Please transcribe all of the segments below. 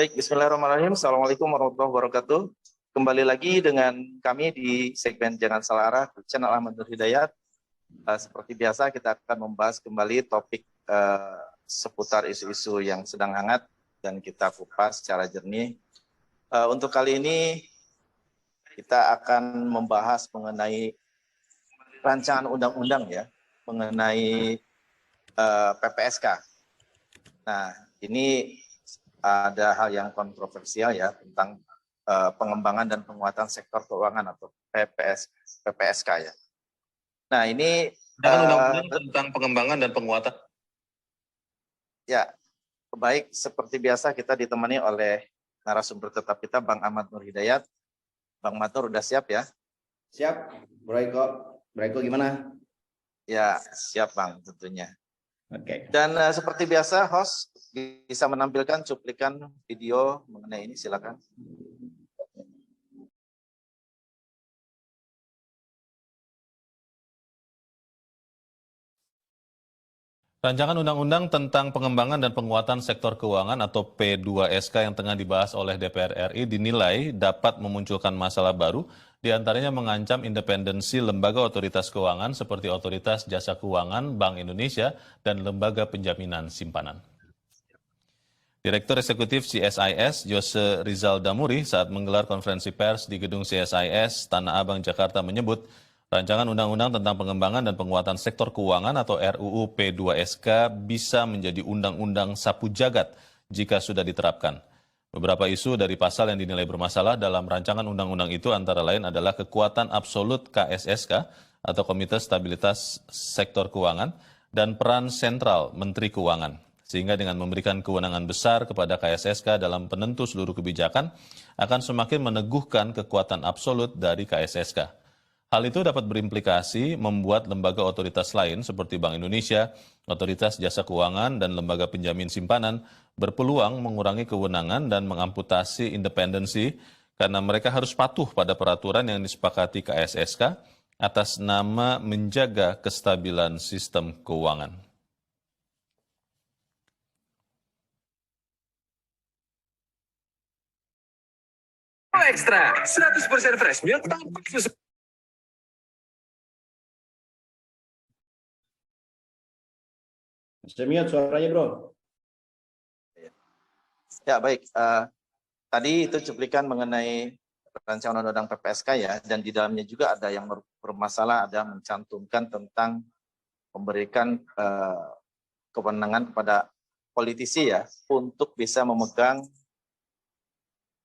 Baik, bismillahirrahmanirrahim. Assalamualaikum warahmatullahi wabarakatuh. Kembali lagi dengan kami di segmen Jangan Salah Arah, channel Ahmad Nur Hidayat. Seperti biasa, kita akan membahas kembali topik seputar isu-isu yang sedang hangat dan kita kupas secara jernih. Untuk kali ini, kita akan membahas mengenai rancangan undang-undang ya, mengenai PPSK. Nah, ini ada hal yang kontroversial ya tentang pengembangan dan penguatan sektor keuangan atau PPSK ya. Nah, ini undang-undang tentang pengembangan dan penguatan. Ya, baik, seperti biasa kita ditemani oleh narasumber tetap kita, Bang Ahmad Nur Hidayat. Bang Matur udah siap ya? Siap, Bro Eko. Bro Eko gimana? Ya, siap Bang tentunya. Oke. Dan seperti biasa, host bisa menampilkan cuplikan video mengenai ini, silakan. Rancangan undang-undang tentang pengembangan dan penguatan sektor keuangan atau P2SK yang tengah dibahas oleh DPR RI dinilai dapat memunculkan masalah baru, diantaranya mengancam independensi lembaga otoritas keuangan seperti Otoritas Jasa Keuangan Bank Indonesia dan Lembaga Penjaminan Simpanan. Direktur Eksekutif CSIS, Jose Rizal Damuri, saat menggelar konferensi pers di gedung CSIS Tanah Abang, Jakarta menyebut, rancangan undang-undang tentang pengembangan dan penguatan sektor keuangan atau RUU P2SK bisa menjadi undang-undang sapu jagat jika sudah diterapkan. Beberapa isu dari pasal yang dinilai bermasalah dalam rancangan undang-undang itu antara lain adalah kekuatan absolut KSSK atau Komite Stabilitas Sektor Keuangan dan peran sentral Menteri Keuangan. Sehingga dengan memberikan kewenangan besar kepada KSSK dalam penentu seluruh kebijakan akan semakin meneguhkan kekuatan absolut dari KSSK. Hal itu dapat berimplikasi membuat lembaga otoritas lain seperti Bank Indonesia, Otoritas Jasa Keuangan, dan Lembaga Penjamin Simpanan berpeluang mengurangi kewenangan dan mengamputasi independensi karena mereka harus patuh pada peraturan yang disepakati KSSK atas nama menjaga kestabilan sistem keuangan. Ekstra 100% fresh milk tanpa susu. Bisa mute suaranya, Bro. Ya, baik. Tadi itu cuplikan mengenai rancangan undang-undang PPSK ya, dan di dalamnya juga ada yang bermasalah, ada mencantumkan tentang memberikan kewenangan kepada politisi ya untuk bisa memegang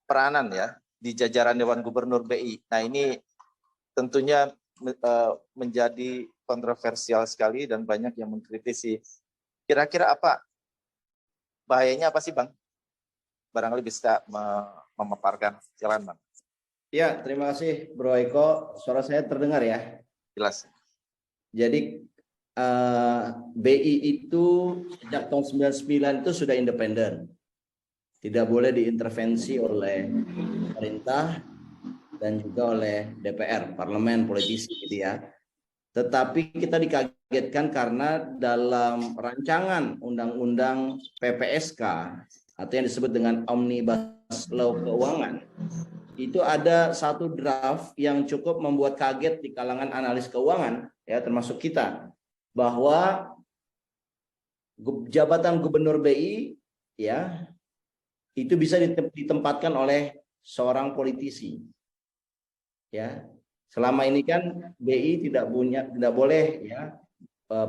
peranan ya di jajaran Dewan Gubernur BI. Nah, ini tentunya menjadi kontroversial sekali dan banyak yang mengkritisi. Kira-kira apa bahayanya, apa sih Bang? Barangkali bisa memaparkan. Silakan Bang. Ya, terima kasih Bro Eko. Suara saya terdengar ya? Jelas. Jadi BI itu sejak tahun 99 itu sudah independen. Tidak boleh diintervensi oleh pemerintah dan juga oleh DPR, parlemen, politisi gitu ya. Tetapi kita dikagetkan karena dalam rancangan undang-undang PPSK atau yang disebut dengan Omnibus Law Keuangan, itu ada satu draft yang cukup membuat kaget di kalangan analis keuangan ya, termasuk kita, bahwa jabatan gubernur BI ya itu bisa ditempatkan oleh seorang politisi. Ya. Selama ini kan BI tidak boleh ya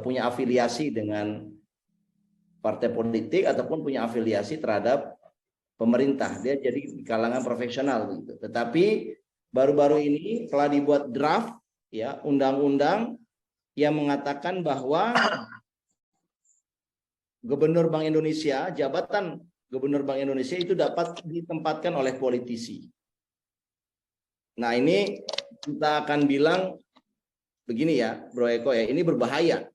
punya afiliasi dengan partai politik ataupun punya afiliasi terhadap pemerintah. Dia jadi di kalangan profesional gitu. Tetapi baru-baru ini telah dibuat draft ya undang-undang yang mengatakan bahwa Gubernur Bank Indonesia, jabatan Gubernur Bank Indonesia itu dapat ditempatkan oleh politisi. Nah, ini kita akan bilang begini ya, Bro Eko ya, ini berbahaya.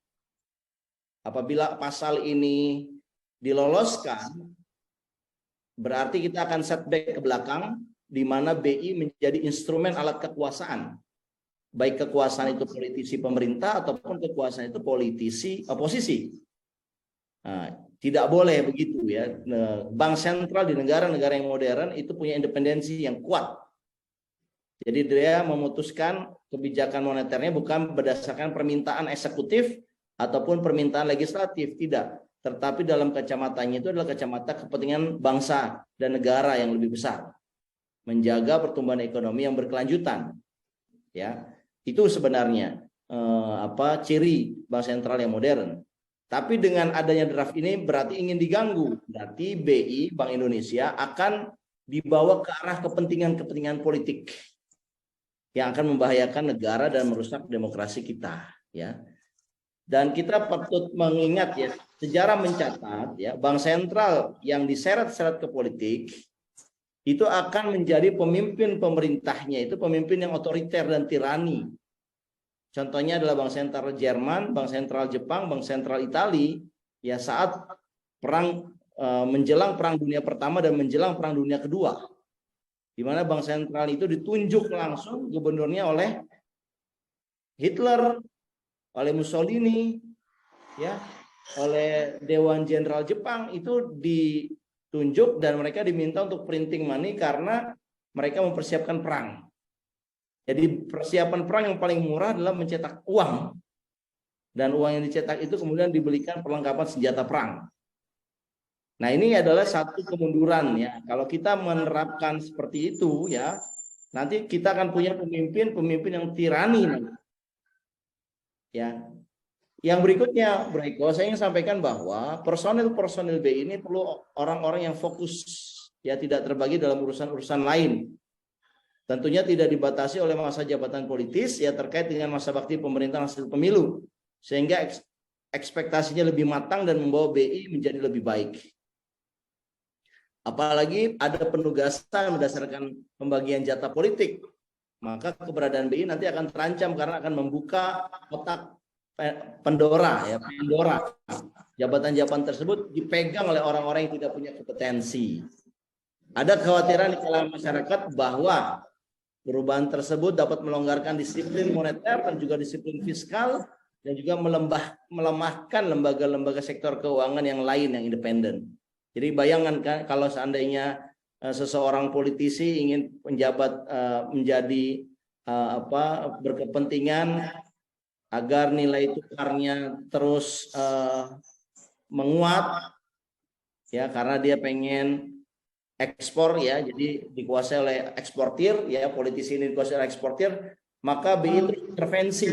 Apabila pasal ini diloloskan, berarti kita akan setback ke belakang, di mana BI menjadi instrumen alat kekuasaan. Baik kekuasaan itu politisi pemerintah ataupun kekuasaan itu politisi oposisi. Nah, Tidak boleh begitu ya. Bank sentral di negara-negara yang modern itu punya independensi yang kuat. Jadi dia memutuskan kebijakan moneternya bukan berdasarkan permintaan eksekutif ataupun permintaan legislatif, tidak. Tetapi dalam kacamatanya itu adalah kacamata kepentingan bangsa dan negara yang lebih besar. Menjaga pertumbuhan ekonomi yang berkelanjutan. Ya, itu sebenarnya ciri bank sentral yang modern. Tapi dengan adanya draft ini berarti ingin diganggu. Berarti BI, Bank Indonesia, akan dibawa ke arah kepentingan-kepentingan politik yang akan membahayakan negara dan merusak demokrasi kita. Ya. Dan kita patut mengingat ya, sejarah mencatat ya, Bank Sentral yang diseret-seret ke politik itu akan menjadi pemimpin pemerintahnya, itu pemimpin yang otoriter dan tirani. Contohnya adalah Bank Sentral Jerman, Bank Sentral Jepang, Bank Sentral Italia ya saat menjelang Perang Dunia Pertama dan menjelang Perang Dunia Kedua, di mana Bank Sentral itu ditunjuk langsung gubernurnya oleh Hitler, oleh Mussolini, ya, oleh Dewan Jenderal Jepang itu ditunjuk dan mereka diminta untuk printing money karena mereka mempersiapkan perang. Jadi persiapan perang yang paling murah adalah mencetak uang. Dan uang yang dicetak itu kemudian dibelikan perlengkapan senjata perang. Nah, ini adalah satu kemunduran ya. Kalau kita menerapkan seperti itu ya, nanti kita akan punya pemimpin yang tirani. Ya. Yang berikutnya, Bro Eko, saya ingin sampaikan bahwa personil BI ini perlu orang-orang yang fokus, ya, tidak terbagi dalam urusan-urusan lain. Tentunya tidak dibatasi oleh masa jabatan politis ya terkait dengan masa bakti pemerintahan hasil pemilu, sehingga ekspektasinya lebih matang dan membawa BI menjadi lebih baik. Apalagi ada penugasan berdasarkan pembagian jatah politik, maka keberadaan BI nanti akan terancam karena akan membuka kotak Pandora. Jabatan-jabatan tersebut dipegang oleh orang-orang yang tidak punya kompetensi. Ada kekhawatiran di kalangan masyarakat bahwa perubahan tersebut dapat melonggarkan disiplin moneter dan juga disiplin fiskal dan juga melemahkan lembaga-lembaga sektor keuangan yang lain yang independen. Jadi bayangkan kan kalau seandainya seseorang politisi ingin menjabat menjadi berkepentingan agar nilai tukarnya terus menguat ya karena dia pengen ekspor ya, jadi dikuasai oleh eksportir ya, politisi ini dikuasai oleh eksportir, maka BI itu intervensi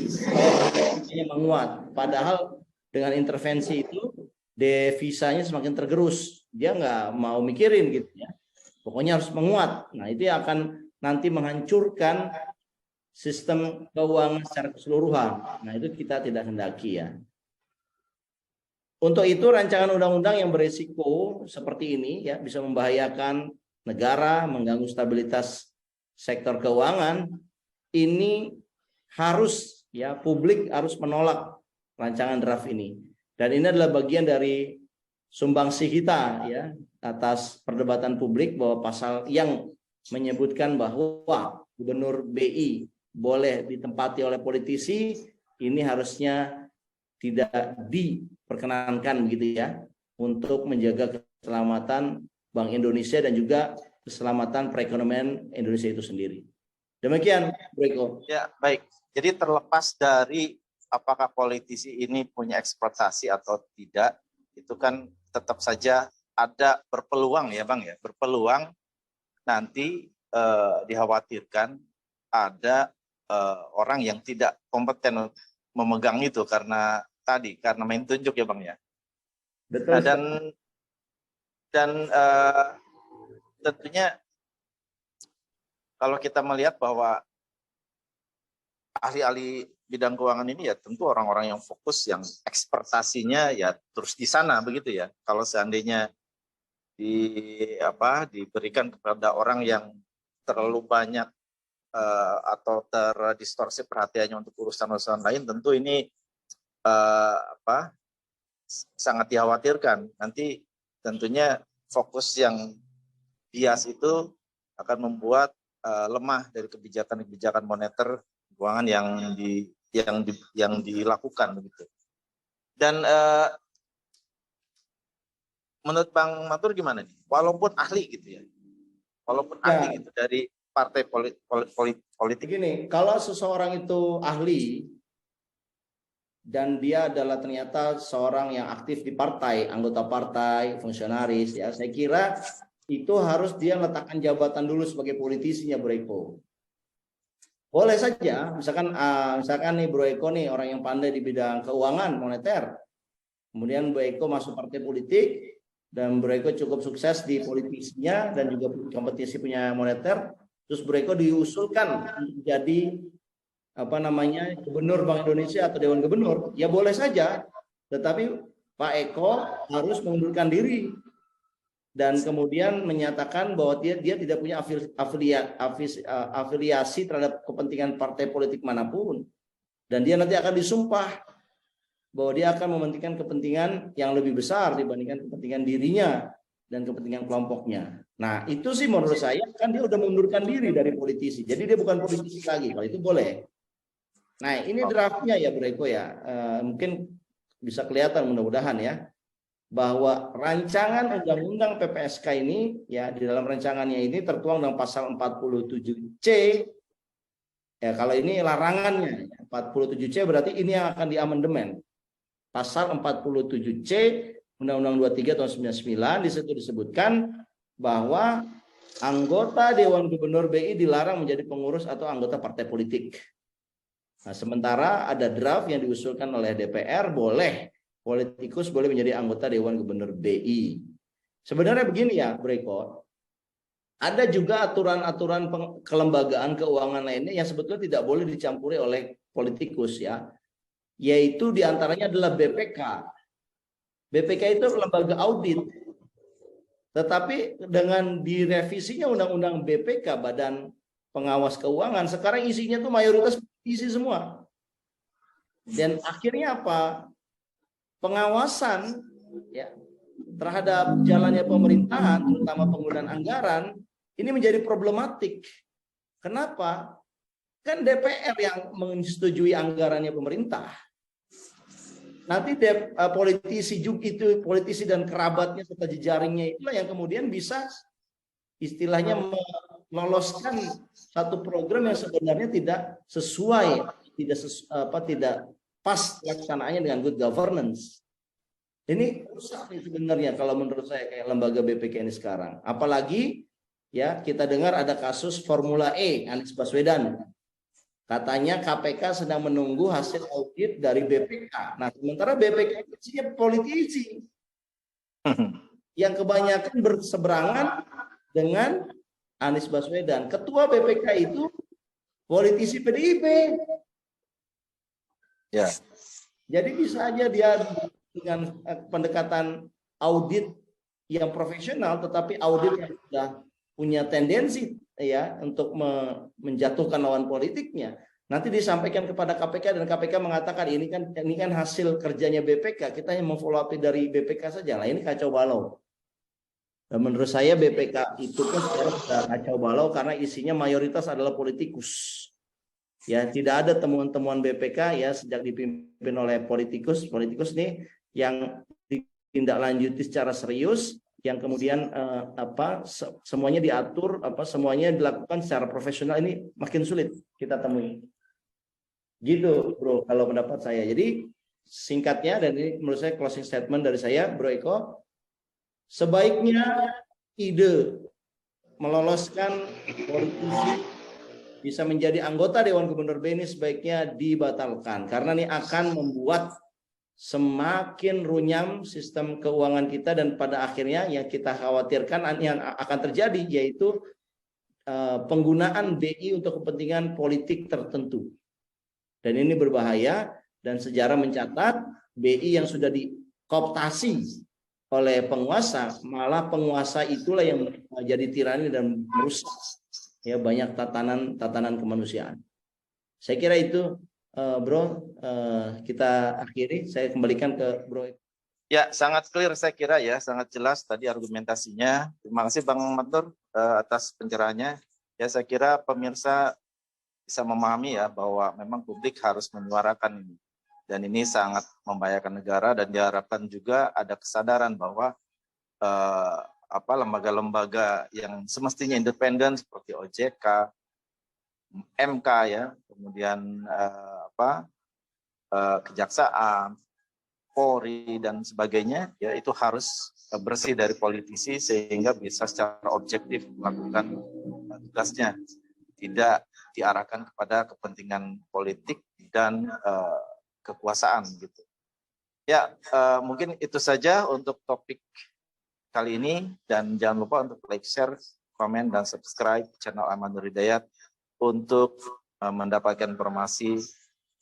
menguat. Padahal dengan intervensi itu devisanya semakin tergerus, dia nggak mau mikirin gitu ya, pokoknya harus menguat. Nah itu yang akan nanti menghancurkan sistem keuangan secara keseluruhan. Nah itu kita tidak hendaki ya. Untuk itu rancangan undang-undang yang berisiko seperti ini ya bisa membahayakan negara, mengganggu stabilitas sektor keuangan. Ini harus ya publik harus menolak rancangan draft ini. Dan ini adalah bagian dari sumbangsi kita ya atas perdebatan publik bahwa pasal yang menyebutkan bahwa gubernur BI boleh ditempati oleh politisi ini harusnya tidak diperkenankan begitu ya untuk menjaga keselamatan Bank Indonesia dan juga keselamatan perekonomian Indonesia itu sendiri. Demikian, Bro. Ya, baik. Jadi terlepas dari apakah politisi ini punya ekspektasi atau tidak, itu kan tetap saja ada berpeluang ya Bang ya, berpeluang nanti dikhawatirkan ada orang yang tidak kompeten memegang itu karena main tunjuk ya Bang ya. Betul. Nah, dan tentunya kalau kita melihat bahwa ahli-ahli bidang keuangan ini ya tentu orang-orang yang fokus, yang ekspertasinya ya terus di sana begitu ya. Kalau seandainya diberikan kepada orang yang terlalu banyak atau terdistorsi perhatiannya untuk urusan-urusan lain, tentu ini sangat dikhawatirkan. Nanti tentunya fokus yang bias itu akan membuat lemah dari kebijakan-kebijakan moneter keuangan yang dilakukan begitu. Dan menurut Bang Matur gimana nih? Walaupun ahli gitu ya, walaupun ahli gitu dari partai politik. Begini, kalau seseorang itu ahli dan dia adalah ternyata seorang yang aktif di partai, anggota partai, fungsionaris, ya, saya kira itu harus dia letakkan jabatan dulu sebagai politisinya, Bro Eko. Boleh saja, misalkan nih Bro Eko nih orang yang pandai di bidang keuangan moneter, kemudian Bro Eko masuk partai politik dan Bro Eko cukup sukses di politisinya dan juga kompetisi punya moneter, terus Bro Eko diusulkan menjadi gubernur Bank Indonesia atau Dewan Gubernur, ya boleh saja, tetapi Pak Eko harus mengundurkan diri dan kemudian menyatakan bahwa dia tidak punya afiliasi terhadap kepentingan partai politik manapun, dan dia nanti akan disumpah bahwa dia akan mementingkan kepentingan yang lebih besar dibandingkan kepentingan dirinya dan kepentingan kelompoknya. Nah, itu sih menurut saya kan dia udah mengundurkan diri dari politisi, jadi dia bukan politisi lagi. Kalau itu boleh. Nah, ini draftnya ya Bro Eko ya, mungkin bisa kelihatan mudah-mudahan ya, bahwa rancangan undang-undang PPSK ini ya, di dalam rancangannya ini tertuang dalam pasal 47C. Ya, kalau ini larangannya 47C berarti ini yang akan diamandemen. Pasal 47C Undang-Undang 23 tahun 99 di situ disebutkan bahwa anggota Dewan Gubernur BI dilarang menjadi pengurus atau anggota partai politik. Nah, sementara ada draft yang diusulkan oleh DPR, boleh politikus boleh menjadi anggota Dewan Gubernur BI. Sebenarnya begini ya, Bro Eko, ada juga aturan-aturan kelembagaan keuangan lainnya yang sebetulnya tidak boleh dicampuri oleh politikus ya, yaitu diantaranya adalah BPK. BPK itu lembaga audit, tetapi dengan direvisinya undang-undang BPK, Badan Pengawas Keuangan, sekarang isinya tuh mayoritas isi semua. Dan akhirnya apa? Pengawasan ya terhadap jalannya pemerintahan, terutama penggunaan anggaran, ini menjadi problematik. Kenapa? Kan DPR yang menyetujui anggarannya pemerintah. Nanti politisi dan kerabatnya serta jejaringnya itulah yang kemudian bisa istilahnya meloloskan satu program yang sebenarnya tidak sesuai, tidak pas pelaksanaannya dengan good governance. Ini rusak nih sebenarnya kalau menurut saya kayak lembaga BPK ini sekarang. Apalagi ya kita dengar ada kasus Formula E Anies Baswedan. Katanya KPK sedang menunggu hasil audit dari BPK. Nah, sementara BPK itu isinya politisi yang kebanyakan berseberangan dengan Anies Baswedan. Ketua BPK itu politisi PDIP. Ya. Jadi bisa aja dia dengan pendekatan audit yang profesional, tetapi audit yang sudah punya tendensi ya untuk menjatuhkan lawan politiknya. Nanti disampaikan kepada KPK dan KPK mengatakan ini kan hasil kerjanya BPK, kita yang memfollow up dari BPK saja. Lah ini kacau balau. Dan menurut saya BPK itu kan sekarang sudah kacau balau karena isinya mayoritas adalah politikus. Ya, tidak ada temuan-temuan BPK ya sejak dipimpin oleh politikus nih yang ditindaklanjuti secara serius, yang kemudian semuanya diatur, semuanya dilakukan secara profesional, ini makin sulit kita temui. Gitu, Bro, kalau pendapat saya. Jadi singkatnya, dan ini menurut saya closing statement dari saya, Bro Eko, sebaiknya ide meloloskan politisi bisa menjadi anggota Dewan Gubernur BI ini sebaiknya dibatalkan, karena ini akan membuat semakin runyam sistem keuangan kita, dan pada akhirnya yang kita khawatirkan yang akan terjadi yaitu penggunaan BI untuk kepentingan politik tertentu, dan ini berbahaya. Dan sejarah mencatat BI yang sudah dikooptasi oleh penguasa, malah penguasa itulah yang menjadi tirani dan merusak ya banyak tatanan kemanusiaan. Saya kira itu Bro, kita akhiri. Saya kembalikan ke Bro. Ya, sangat clear saya kira ya, sangat jelas tadi argumentasinya. Terima kasih Bang Matur atas pencerahannya. Ya, saya kira pemirsa bisa memahami ya bahwa memang publik harus menyuarakan ini. Dan ini sangat membahayakan negara, dan diharapkan juga ada kesadaran bahwa lembaga-lembaga yang semestinya independen seperti OJK, MK ya, kemudian kejaksaan, Polri dan sebagainya ya, itu harus bersih dari politisi sehingga bisa secara objektif melakukan tugasnya, tidak diarahkan kepada kepentingan politik dan kekuasaan gitu. Ya, mungkin itu saja untuk topik kali ini, dan jangan lupa untuk like, share, komen, dan subscribe channel Ahmad Nur Hidayat untuk mendapatkan informasi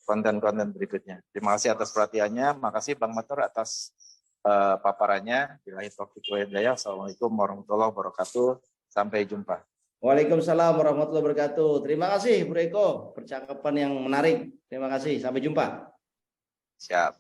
konten-konten berikutnya. Terima kasih atas perhatiannya. Makasih Bang Matur atas paparannya. Billahi taufiq wal hidayah. Assalamualaikum warahmatullahi wabarakatuh. Sampai jumpa. Waalaikumsalam warahmatullahi wabarakatuh. Terima kasih Bu Eko, percakapan yang menarik. Terima kasih. Sampai jumpa. Siap.